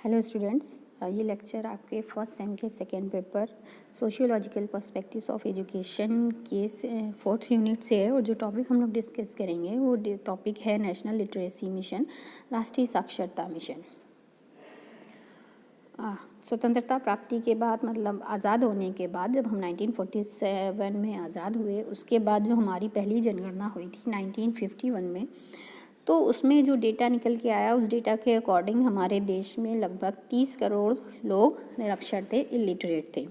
Hello students, ये lecture आपके first sem के second paper sociological perspectives of education के फोर्थ यूनिट से है। और जो टॉपिक हम लोग डिस्कस करेंगे वो टॉपिक है नेशनल लिटरेसी मिशन, राष्ट्रीय साक्षरता मिशन। स्वतंत्रता प्राप्ति के बाद, मतलब आज़ाद होने के बाद, जब हम 1947 में आज़ाद हुए, उसके बाद जो हमारी पहली जनगणना हुई थी 1951 में, तो उसमें जो डेटा निकल के आया, उस डेटा के अकॉर्डिंग हमारे देश में लगभग 30 करोड़ लोग निरक्षर थे, इलिटरेट थे।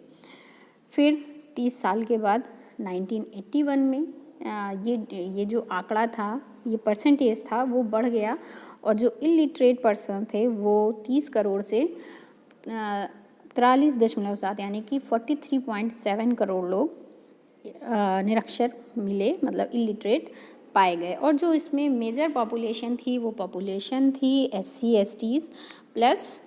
फिर 30 साल के बाद 1981 में ये जो आंकड़ा था, ये परसेंटेज था, वो बढ़ गया और जो इलिटरेट पर्सन थे वो 30 करोड़ से 43.7 यानी कि 43.7 करोड़ लोग निरक्षर मिले, मतलब इलिटरेट पाए गए। और जो इसमें मेजर पॉपुलेशन थी वो पॉपुलेशन थी SC STs प्लस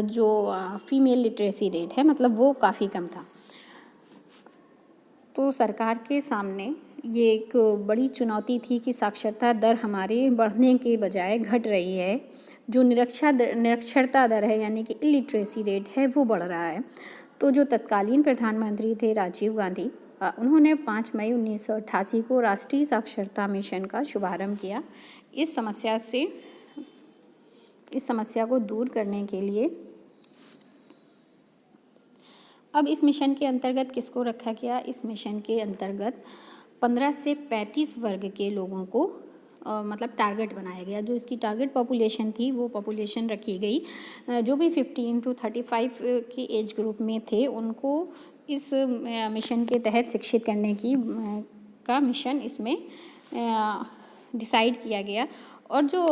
जो फीमेल लिटरेसी रेट है, मतलब वो काफ़ी कम था। तो सरकार के सामने ये एक बड़ी चुनौती थी कि साक्षरता दर हमारी बढ़ने के बजाय घट रही है। जो निरक्षरता दर है यानी कि इलिटरेसी रेट है वो बढ़ रहा है। तो जो तत्कालीन प्रधानमंत्री थे राजीव गांधी, उन्होंने 5 मई 1988 को राष्ट्रीय साक्षरता मिशन का शुभारंभ किया। इस समस्या को दूर करने के लिए अब इस मिशन के अंतर्गत किसको रखा गया? इस मिशन के अंतर्गत 15 से 35 वर्ग के लोगों को मतलब टारगेट बनाया गया। जो इसकी टारगेट पॉपुलेशन थी वो पॉपुलेशन रखी गई, जो भी 15 to 35 की एज ग्रुप में थे उनको इस मिशन के तहत शिक्षित करने का मिशन इसमें डिसाइड किया गया। और जो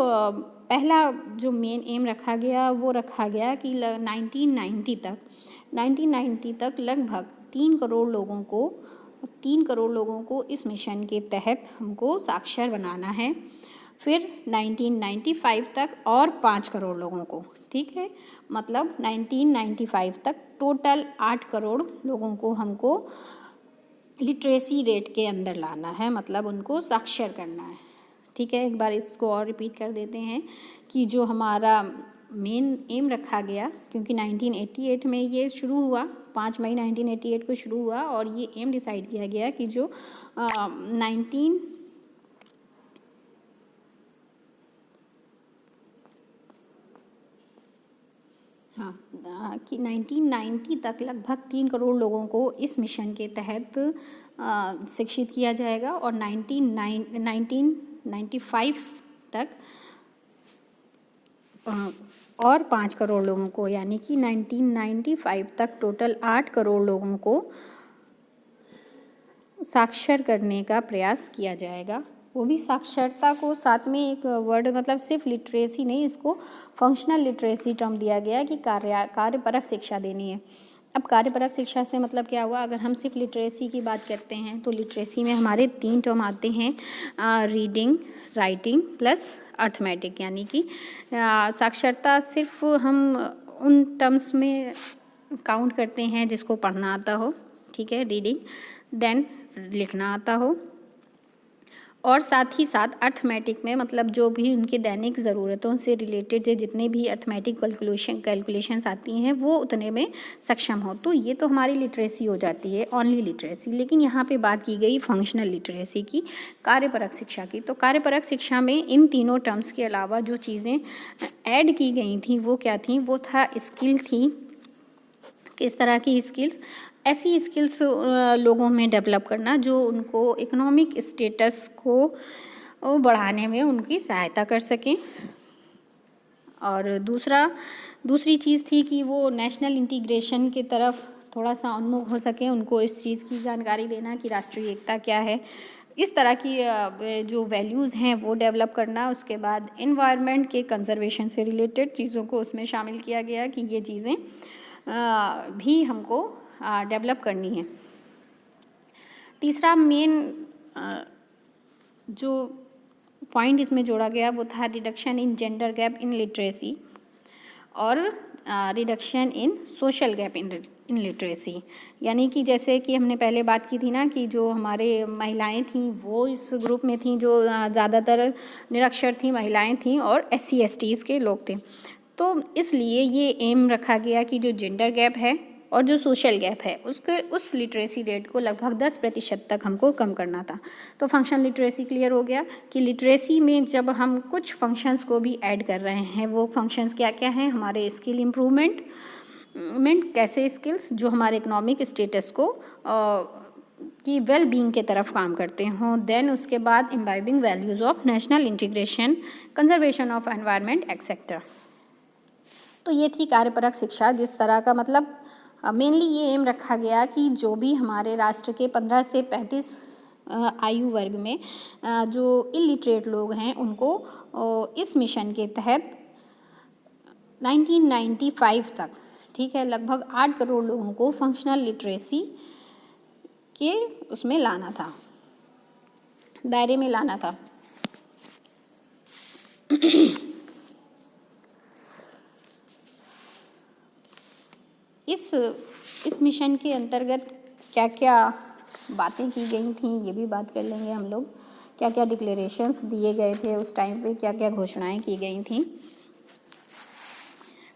पहला जो मेन एम रखा गया वो रखा गया कि 1990 तक लगभग 3 करोड़ लोगों को इस मिशन के तहत हमको साक्षर बनाना है। फिर 1995 तक और 5 करोड़ लोगों को, ठीक है, मतलब 1995 तक टोटल 8 करोड़ लोगों को हमको लिटरेसी रेट के अंदर लाना है, मतलब उनको साक्षर करना है। ठीक है, एक बार इसको और रिपीट कर देते हैं कि जो हमारा मेन एम रखा गया, क्योंकि 1988 में ये शुरू हुआ, 5 मई 1988 को शुरू हुआ और ये एम डिसाइड किया गया कि जो 1990 तक लगभग 3 करोड़ लोगों को इस मिशन के तहत शिक्षित किया जाएगा और 1995 तक और 5 करोड़ लोगों को, यानी कि 1995 तक टोटल 8 करोड़ लोगों को साक्षर करने का प्रयास किया जाएगा। वो भी साक्षरता को साथ में एक वर्ड, मतलब सिर्फ लिटरेसी नहीं, इसको फंक्शनल लिटरेसी टर्म दिया गया कि कार्यपरक शिक्षा देनी है। अब कार्यपरक शिक्षा से मतलब क्या हुआ? अगर हम सिर्फ लिटरेसी की बात करते हैं तो लिटरेसी में हमारे 3 टर्म आते हैं, रीडिंग, राइटिंग प्लस अर्थमेटिक, यानी कि साक्षरता सिर्फ हम उन टर्म्स में काउंट करते हैं जिसको पढ़ना आता हो, ठीक है, रीडिंग, देन लिखना आता हो, और साथ ही साथ अर्थमेटिक में मतलब जो भी उनके दैनिक ज़रूरतों से रिलेटेड जितने भी अर्थमेटिक कैलकुलेशंस आती हैं वो उतने में सक्षम हो। तो ये तो हमारी लिटरेसी हो जाती है, ऑनली लिटरेसी। लेकिन यहाँ पे बात की गई फंक्शनल लिटरेसी की, कार्यपरक शिक्षा की। तो कार्यपरक शिक्षा में इन तीनों टर्म्स के अलावा जो चीज़ें ऐड की गई थी वो क्या थी? वो था स्किल थी। किस तरह की स्किल्स? ऐसी स्किल्स लोगों में डेवलप करना जो उनको इकोनॉमिक स्टेटस को बढ़ाने में उनकी सहायता कर सकें। और दूसरी चीज़ थी कि वो नेशनल इंटीग्रेशन की तरफ थोड़ा सा उन्मुख हो सकें, उनको इस चीज़ की जानकारी देना कि राष्ट्रीय एकता क्या है, इस तरह की जो वैल्यूज़ हैं वो डेवलप करना। उसके बाद एनवायरनमेंट के कंजर्वेशन से रिलेटेड चीज़ों को उसमें शामिल किया गया कि ये चीज़ें भी हमको डेवलप करनी है। तीसरा मेन जो पॉइंट इसमें जोड़ा गया वो था reduction in gender gap in literacy और reduction in social gap in literacy. यानी कि जैसे कि हमने पहले बात की थी ना कि जो हमारे महिलाएं थीं वो इस ग्रुप में थीं, जो ज़्यादातर निरक्षर थीं महिलाएं थीं और SC STs के लोग थे। तो इसलिए ये एम रखा गया कि जो जेंडर गैप है और जो सोशल गैप है उसके उस लिटरेसी रेट को लगभग 10% तक हमको कम करना था। तो फंक्शनल लिटरेसी क्लियर हो गया कि लिटरेसी में जब हम कुछ फंक्शंस को भी ऐड कर रहे हैं, वो फंक्शंस क्या क्या हैं, हमारे स्किल इम्प्रूवमेंट कैसे स्किल्स जो हमारे इकोनॉमिक स्टेटस को की वेल बीइंग के तरफ काम करते हों, देन उसके बाद imbibing values of national integration, conservation of environment etcetera. तो ये थी कार्यपरक शिक्षा, जिस तरह का मतलब मेनली ये एम रखा गया कि जो भी हमारे राष्ट्र के 15 से 35 आयु वर्ग में जो इलिटरेट लोग हैं उनको इस मिशन के तहत 1995 तक, ठीक है, लगभग 8 करोड़ लोगों को फंक्शनल लिटरेसी के उसमें लाना था, दायरे में लाना था। इस मिशन के अंतर्गत क्या क्या बातें की गई थी ये भी बात कर लेंगे हम लोग। क्या क्या डिक्लेरेशंस दिए गए थे उस टाइम पे, क्या क्या घोषणाएं की गई थी।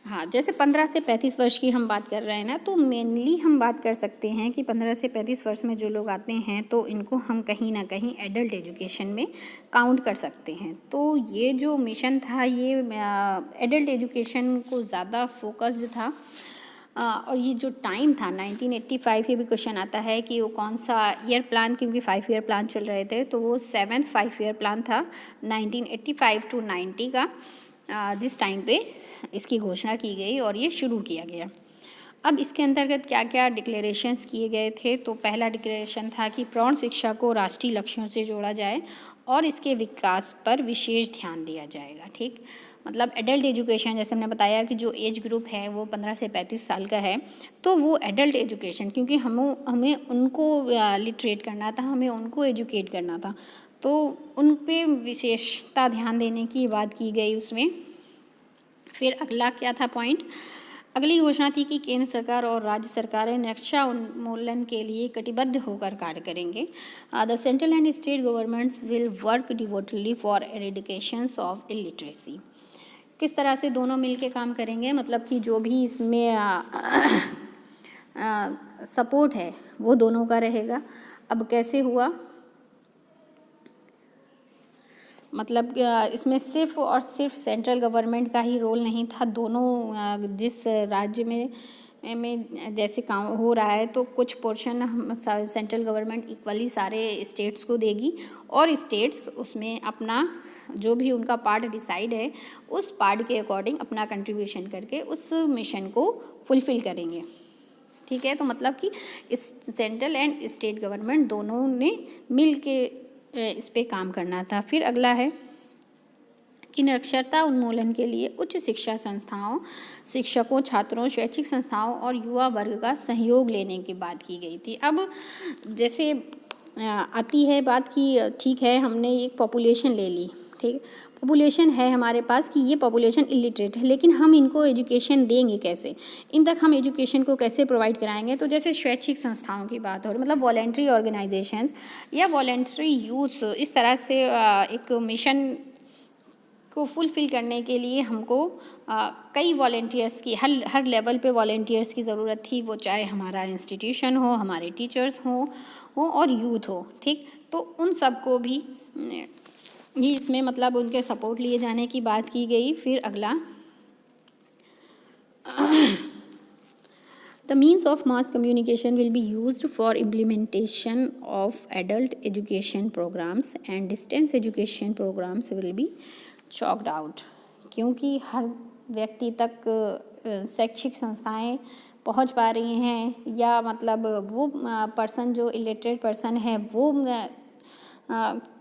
हाँ, जैसे 15 से 35 वर्ष की हम बात कर रहे हैं ना, तो मेनली हम बात कर सकते हैं कि 15 से 35 वर्ष में जो लोग आते हैं तो इनको हम कहीं ना कहीं एडल्ट एजुकेशन में काउंट कर सकते हैं। तो ये जो मिशन था ये एडल्ट एजुकेशन को ज़्यादा फोकस्ड था। और ये जो टाइम था 1985, ये भी क्वेश्चन आता है कि वो कौन सा ईयर प्लान, क्योंकि 5 ईयर प्लान चल रहे थे, तो वो 7th 5 ईयर प्लान था 1985 to 90 का, जिस टाइम पे इसकी घोषणा की गई और ये शुरू किया गया। अब इसके अंतर्गत क्या क्या डिक्लेरेशंस किए गए थे, तो पहला डिक्लेरेशन था कि प्रौढ़ शिक्षा को राष्ट्रीय लक्ष्यों से जोड़ा जाए और इसके विकास पर विशेष ध्यान दिया जाएगा। ठीक, मतलब एडल्ट एजुकेशन, जैसे हमने बताया कि जो एज ग्रुप है वो 15 से 35 साल का है, तो वो एडल्ट एजुकेशन, क्योंकि हमें उनको लिटरेट करना था, हमें उनको एजुकेट करना था, तो उन पे विशेषता ध्यान देने की बात की गई उसमें। फिर अगला क्या था पॉइंट, अगली घोषणा थी कि केंद्र सरकार और राज्य सरकारें नक्शा उन्मूलन के लिए कटिबद्ध होकर कार्य करेंगे। The central and state governments will work devotedly for eradications of illiteracy. किस तरह से दोनों मिलके काम करेंगे, मतलब कि जो भी इसमें सपोर्ट है वो दोनों का रहेगा। अब कैसे हुआ, मतलब इसमें सिर्फ और सिर्फ सेंट्रल गवर्नमेंट का ही रोल नहीं था, दोनों जिस राज्य में जैसे काम हो रहा है तो कुछ पोर्शन सेंट्रल गवर्नमेंट इक्वली सारे स्टेट्स को देगी और स्टेट्स उसमें अपना जो भी उनका पार्ट डिसाइड है उस पार्ट के अकॉर्डिंग अपना कंट्रीब्यूशन करके उस मिशन को फुलफ़िल करेंगे। ठीक है, तो मतलब कि इस सेंट्रल एंड स्टेट गवर्नमेंट दोनों ने मिल के इस पे काम करना था। फिर अगला है कि निरक्षरता उन्मूलन के लिए उच्च शिक्षा संस्थाओं, शिक्षकों, छात्रों, शैक्षिक संस्थाओं और युवा वर्ग का सहयोग लेने की बात की गई थी। अब जैसे आती है बात कि ठीक है हमने एक पॉपुलेशन ले ली, ठीक, पॉपुलेशन है हमारे पास कि ये पॉपुलेशन इलिटरेट है, लेकिन हम इनको एजुकेशन देंगे कैसे, इन तक हम एजुकेशन को कैसे प्रोवाइड कराएंगे। तो जैसे शैक्षिक संस्थाओं की बात हो रही, मतलब वॉलेंट्री ऑर्गेनाइजेशंस या वॉलेंट्री यूथ्स, इस तरह से एक मिशन को फुलफ़िल करने के लिए हमको कई वॉलेंटियर्स की हर लेवल पे वॉलेंटियर्स की ज़रूरत थी, वो चाहे हमारा इंस्टीट्यूशन हो, हमारे टीचर्स हो और यूथ हो। ठीक, तो उन सबको भी इसमें मतलब उनके सपोर्ट लिए जाने की बात की गई। फिर अगला The means of mass communication will be used for implementation of adult education programs and distance education programs will be chalked out। क्योंकि हर व्यक्ति तक शैक्षिक संस्थाएं पहुंच पा रही हैं या मतलब वो पर्सन जो इलिटरेट पर्सन है वो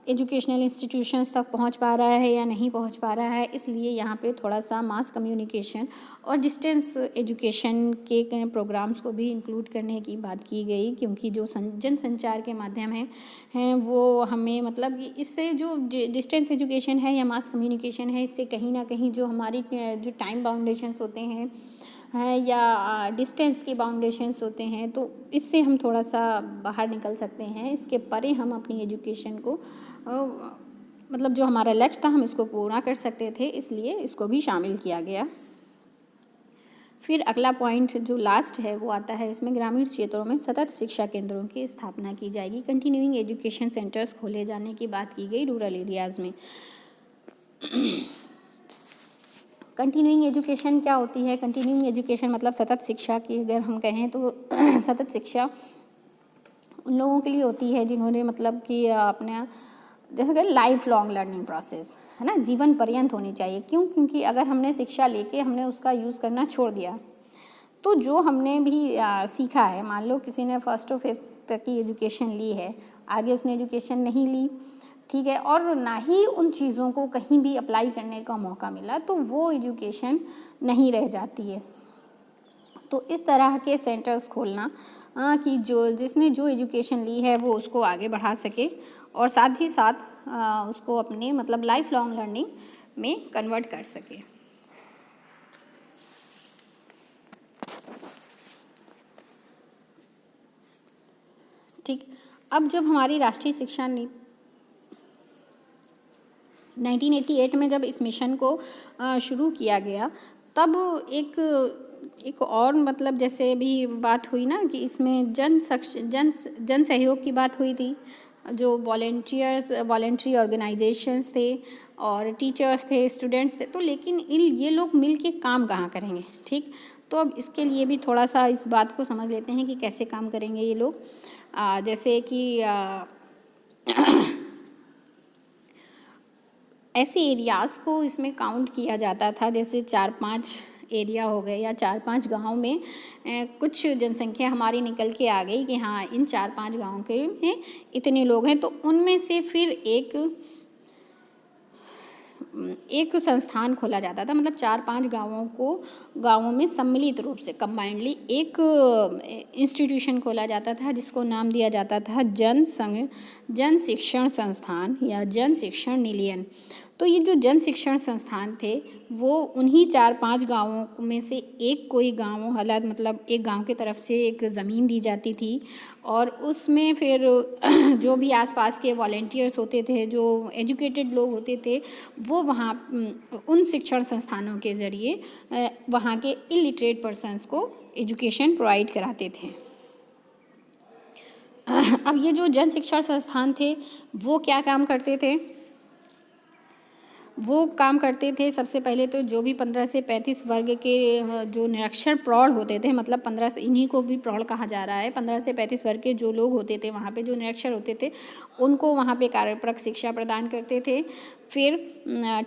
एजुकेशनल इंस्टीट्यूशंस तक पहुंच पा रहा है या नहीं पहुंच पा रहा है, इसलिए यहाँ पे थोड़ा सा मास कम्युनिकेशन और डिस्टेंस एजुकेशन के प्रोग्राम्स को भी इंक्लूड करने की बात की गई। क्योंकि जो जनसंचार के माध्यम हैं वो हमें मतलब इससे जो डिस्टेंस एजुकेशन है या मास कम्युनिकेशन है, इससे कहीं ना कहीं जो हमारी जो टाइम बाउंडेशंस होते हैं या डिस्टेंस के बाउंडेशंस होते हैं, तो इससे हम थोड़ा सा बाहर निकल सकते हैं। इसके परे हम अपनी एजुकेशन को मतलब जो हमारा लक्ष्य था हम इसको पूरा कर सकते थे, इसलिए इसको भी शामिल किया गया। फिर अगला पॉइंट जो लास्ट है वो आता है इसमें, ग्रामीण क्षेत्रों में सतत शिक्षा केंद्रों की स्थापना की जाएगी। कंटिन्यूइंग एजुकेशन सेंटर्स खोले जाने की बात की गई रूरल एरियाज़ में। कंटिन्यूइंग एजुकेशन क्या होती है? कंटिन्यूइंग एजुकेशन मतलब सतत शिक्षा की अगर हम कहें तो सतत शिक्षा उन लोगों के लिए होती है जिन्होंने मतलब कि अपने जैसे कि लाइफ लॉन्ग लर्निंग प्रोसेस है ना, जीवन पर्यंत होनी चाहिए। क्यों? क्योंकि अगर हमने शिक्षा लेके हमने उसका यूज़ करना छोड़ दिया तो जो हमने भी सीखा है, मान लो किसी ने फर्स्ट टू फिफ्थ तक की एजुकेशन ली है, आगे उसने एजुकेशन नहीं ली, ठीक है, और ना ही उन चीज़ों को कहीं भी अप्लाई करने का मौका मिला, तो वो एजुकेशन नहीं रह जाती है। तो इस तरह के सेंटर्स खोलना कि जो जिसने जो एजुकेशन ली है वो उसको आगे बढ़ा सके और साथ ही साथ उसको अपने मतलब लाइफ लॉन्ग लर्निंग में कन्वर्ट कर सके। ठीक, अब जब हमारी राष्ट्रीय शिक्षा नीति 1988 में जब इस मिशन को शुरू किया गया, तब एक और मतलब जैसे भी बात हुई ना कि इसमें जन सहयोग की बात हुई थी, जो वॉलेंट्री ऑर्गेनाइजेशंस थे और टीचर्स थे, स्टूडेंट्स थे, तो लेकिन ये लोग मिल के काम कहाँ करेंगे? ठीक, तो अब इसके लिए भी थोड़ा सा इस बात को समझ लेते हैं कि कैसे काम करेंगे ये लोग। जैसे कि ऐसे एरियाज़ को इसमें काउंट किया जाता था, जैसे 4-5 एरिया हो गए या 4-5 गाँव में कुछ जनसंख्या हमारी निकल के आ गई कि हाँ इन 4-5 गाँव के में इतने लोग हैं, तो उनमें से फिर एक संस्थान खोला जाता था, मतलब 4-5 गाँवों में सम्मिलित रूप से कंबाइंडली एक इंस्टीट्यूशन खोला जाता था जिसको नाम दिया जाता था जन शिक्षण संस्थान या जन शिक्षण निलयन। तो ये जो जन शिक्षण संस्थान थे वो उन्हीं 4-5 गाँवों में से एक कोई गाँव हालात मतलब एक गांव की तरफ से एक ज़मीन दी जाती थी और उसमें फिर जो भी आसपास के वॉलेंटियर्स होते थे, जो एजुकेटेड लोग होते थे, वो वहाँ उन शिक्षण संस्थानों के ज़रिए वहाँ के इलिटरेट पर्सन्स को एजुकेशन प्रोवाइड कराते थे। अब ये जो जन शिक्षण संस्थान थे वो क्या काम करते थे? वो काम करते थे सबसे पहले तो जो भी 15 से 35 वर्ग के जो निरक्षर प्रौढ़ होते थे, मतलब 15 से, इन्हीं को भी प्रौढ़ कहा जा रहा है, 15 से 35 वर्ग के जो लोग होते थे वहाँ पे जो निरक्षर होते थे उनको वहाँ पे कार्यप्रक शिक्षा प्रदान करते थे। फिर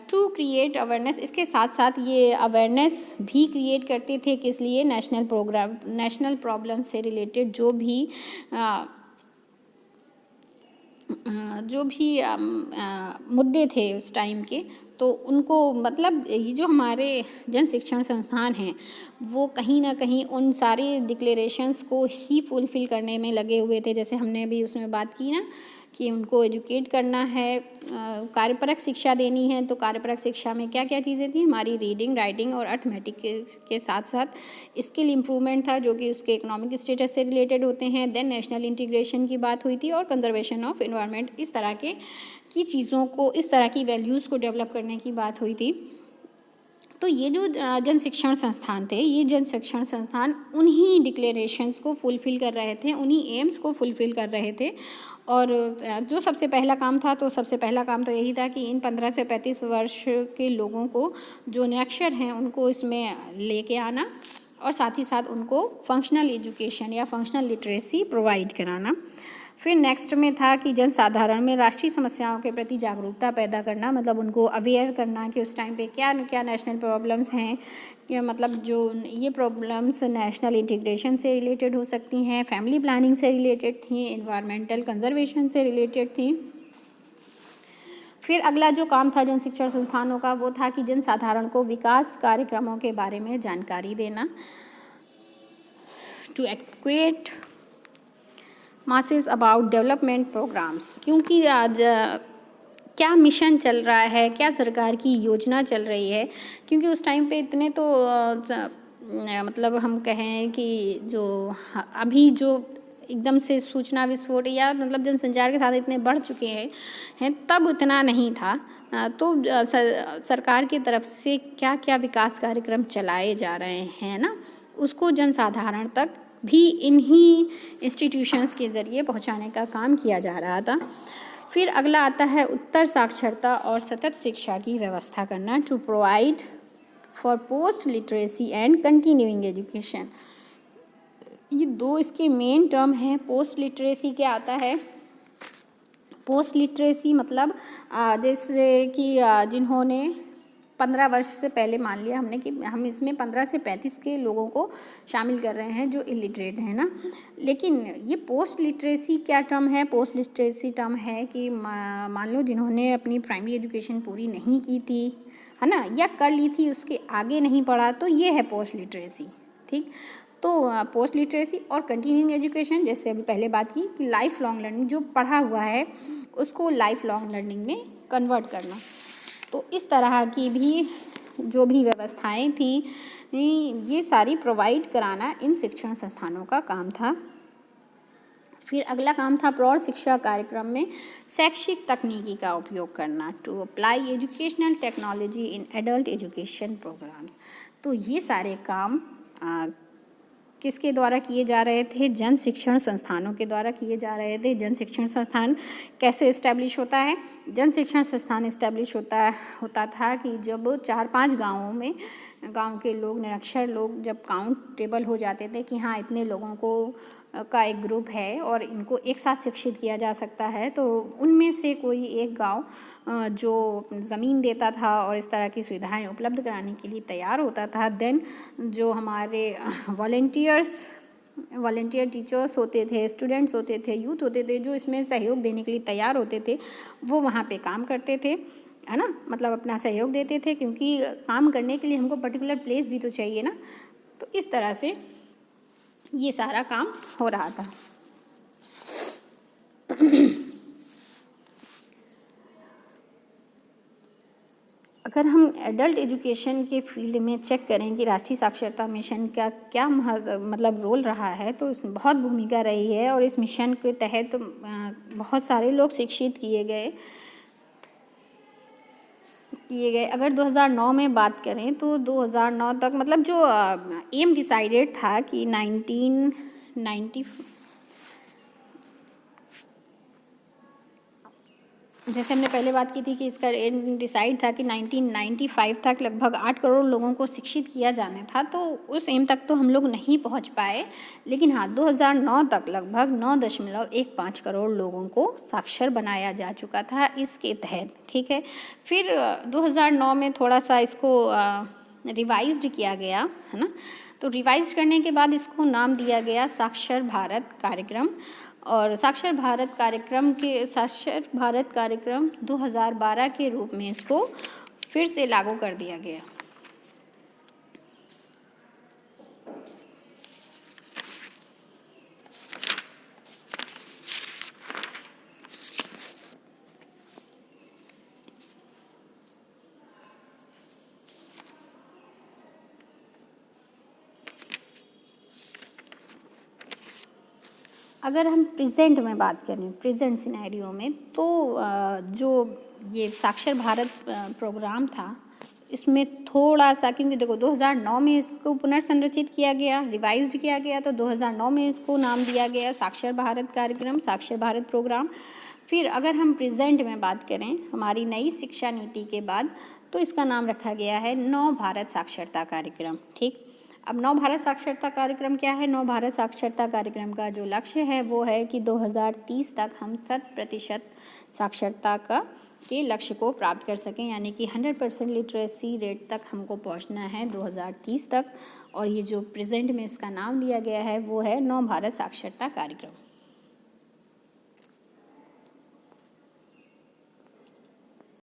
टू क्रिएट अवेयरनेस, इसके साथ साथ ये अवेयरनेस भी क्रिएट करते थे किस लिए? नेशनल प्रॉब्लम से रिलेटेड जो भी मुद्दे थे उस टाइम के, तो उनको मतलब ये जो हमारे जन शिक्षण संस्थान हैं वो कहीं ना कहीं उन सारे डिक्लेरेशंस को ही फुलफ़िल करने में लगे हुए थे। जैसे हमने अभी उसमें बात की ना कि उनको एजुकेट करना है, कार्यपरक शिक्षा देनी है, तो कार्यपरक शिक्षा में क्या क्या चीज़ें थी? हमारी रीडिंग, राइटिंग और अर्थमेटिक के साथ साथ स्किल इम्प्रूवमेंट था जो कि उसके इकोनॉमिक स्टेटस से रिलेटेड होते हैं। देन नेशनल इंटीग्रेशन की बात हुई थी और कंजर्वेशन ऑफ एनवायरनमेंट, इस तरह की चीज़ों को, इस तरह की वैल्यूज़ को डेवलप करने की बात हुई थी। तो ये जो जन शिक्षण संस्थान थे, ये जन शिक्षण संस्थान उन्हीं डिक्लेरेशंस को फुलफ़िल कर रहे थे, उन्हीं एम्स को फुलफ़िल कर रहे थे। और जो सबसे पहला काम था, तो सबसे पहला काम तो यही था कि इन 15 से 35 वर्ष के लोगों को, जो निरक्षर हैं, उनको इसमें लेके आना और साथ ही साथ उनको फंक्शनल एजुकेशन या फंक्शनल लिटरेसी प्रोवाइड कराना। फिर नेक्स्ट में था कि जनसाधारण में राष्ट्रीय समस्याओं के प्रति जागरूकता पैदा करना, मतलब उनको अवेयर करना कि उस टाइम पे क्या क्या नेशनल प्रॉब्लम्स हैं, कि मतलब जो ये प्रॉब्लम्स नेशनल इंटीग्रेशन से रिलेटेड हो सकती हैं, फैमिली प्लानिंग से रिलेटेड थी, एनवायरमेंटल कंजर्वेशन से रिलेटेड थी। फिर अगला जो काम था जन शिक्षण संस्थानों का वो था कि जनसाधारण को विकास कार्यक्रमों के बारे में जानकारी देना, to acquaint masses about development programmes, क्योंकि आज क्या मिशन चल रहा है, क्या सरकार की योजना चल रही है, क्योंकि उस टाइम पे इतने तो मतलब हम कहें कि जो अभी जो एकदम से सूचना विस्फोट या मतलब जनसंचार के साथ इतने बढ़ चुके हैं तब इतना नहीं था तो सरकार की तरफ से क्या क्या विकास कार्यक्रम चलाए जा रहे हैं ना, उसको जनसाधारण तक भी इन्हीं इंस्टीट्यूशंस के ज़रिए पहुंचाने का काम किया जा रहा था। फिर अगला आता है उत्तर साक्षरता और सतत शिक्षा की व्यवस्था करना, to provide for post literacy and continuing education. ये दो इसके मेन टर्म हैं। पोस्ट लिटरेसी क्या आता है? पोस्ट लिटरेसी मतलब जैसे कि जिन्होंने 15 वर्ष से पहले, मान लिया हमने कि हम इसमें 15 से 35 के लोगों को शामिल कर रहे हैं जो इलिटरेट हैं ना। लेकिन ये पोस्ट लिटरेसी क्या टर्म है? पोस्ट लिटरेसी टर्म है कि मान लो जिन्होंने अपनी प्राइमरी एजुकेशन पूरी नहीं की थी, है ना, या कर ली थी उसके आगे नहीं पढ़ा, तो ये है पोस्ट लिटरेसी। ठीक, तो पोस्ट लिटरेसी और कंटिन्यूइंग एजुकेशन, जैसे अभी पहले बात की कि लाइफ लॉन्ग लर्निंग, जो पढ़ा हुआ है उसको लाइफ लॉन्ग लर्निंग में कन्वर्ट करना। तो इस तरह की भी जो भी व्यवस्थाएं थी, ये सारी प्रोवाइड कराना इन शिक्षण संस्थानों का काम था। फिर अगला काम था प्रौढ़ शिक्षा कार्यक्रम में शैक्षिक तकनीकी का उपयोग करना, to apply educational technology in adult education programs. तो ये सारे काम किसके द्वारा किए जा रहे थे? जन शिक्षण संस्थानों के द्वारा किए जा रहे थे। जन शिक्षण संस्थान कैसे इस्टेब्लिश होता है? जन शिक्षण संस्थान इस्टेब्लिश होता था कि जब 4-5 गाँवों में, गांव के लोग, निरक्षर लोग जब काउंट टेबल हो जाते थे कि हाँ इतने लोगों को का एक ग्रुप है और इनको एक साथ शिक्षित किया जा सकता है, तो उनमें से कोई एक गांव जो ज़मीन देता था और इस तरह की सुविधाएं उपलब्ध कराने के लिए तैयार होता था, देन जो हमारे वॉलेंटियर टीचर्स होते थे, स्टूडेंट्स होते थे, यूथ होते थे, जो इसमें सहयोग देने के लिए तैयार होते थे, वो वहाँ पे काम करते थे, है ना, मतलब अपना सहयोग देते थे, क्योंकि काम करने के लिए हमको पर्टिकुलर प्लेस भी तो चाहिए ना। तो इस तरह से ये सारा काम हो रहा था। अगर हम एडल्ट एजुकेशन के फील्ड में चेक करें कि राष्ट्रीय साक्षरता मिशन का क्या मतलब रोल रहा है, तो इसमें बहुत भूमिका रही है और इस मिशन के तहत बहुत सारे लोग शिक्षित किए गए। अगर 2009 में बात करें तो 2009 तक, मतलब जो एम डिसाइडेड था कि 1990, जैसे हमने पहले बात की थी कि इसका एम डिसाइड था कि 1995 तक लगभग 8 करोड़ लोगों को शिक्षित किया जाना था। तो उस एम तक तो हम लोग नहीं पहुंच पाए, लेकिन हाँ 2009 तक लगभग 9.15 करोड़ लोगों को साक्षर बनाया जा चुका था इसके तहत। ठीक है, फिर 2009 में थोड़ा सा इसको रिवाइज्ड किया गया, है ना। तो रिवाइज करने के बाद इसको नाम दिया गया साक्षर भारत कार्यक्रम, और साक्षर भारत कार्यक्रम 2012 के रूप में इसको फिर से लागू कर दिया गया। अगर हम प्रेजेंट में बात करें, प्रेजेंट सिनेरियो में, तो जो ये साक्षर भारत प्रोग्राम था, इसमें थोड़ा सा, क्योंकि देखो 2009 में इसको पुनर्संरचित किया गया, रिवाइज्ड किया गया, तो 2009 में इसको नाम दिया गया साक्षर भारत कार्यक्रम, साक्षर भारत प्रोग्राम। फिर अगर हम प्रेजेंट में बात करें हमारी नई शिक्षा नीति के बाद, तो इसका नाम रखा गया है नव भारत साक्षरता कार्यक्रम। ठीक, अब नव भारत साक्षरता कार्यक्रम क्या है? नव भारत साक्षरता कार्यक्रम का जो लक्ष्य है वो है कि 2030 तक हम 100% साक्षरता के लक्ष्य को प्राप्त कर सकें, यानी कि 100% लिटरेसी रेट तक हमको पहुंचना है 2030 तक। और ये जो प्रेजेंट में इसका नाम लिया गया है वो है नव भारत साक्षरता कार्यक्रम।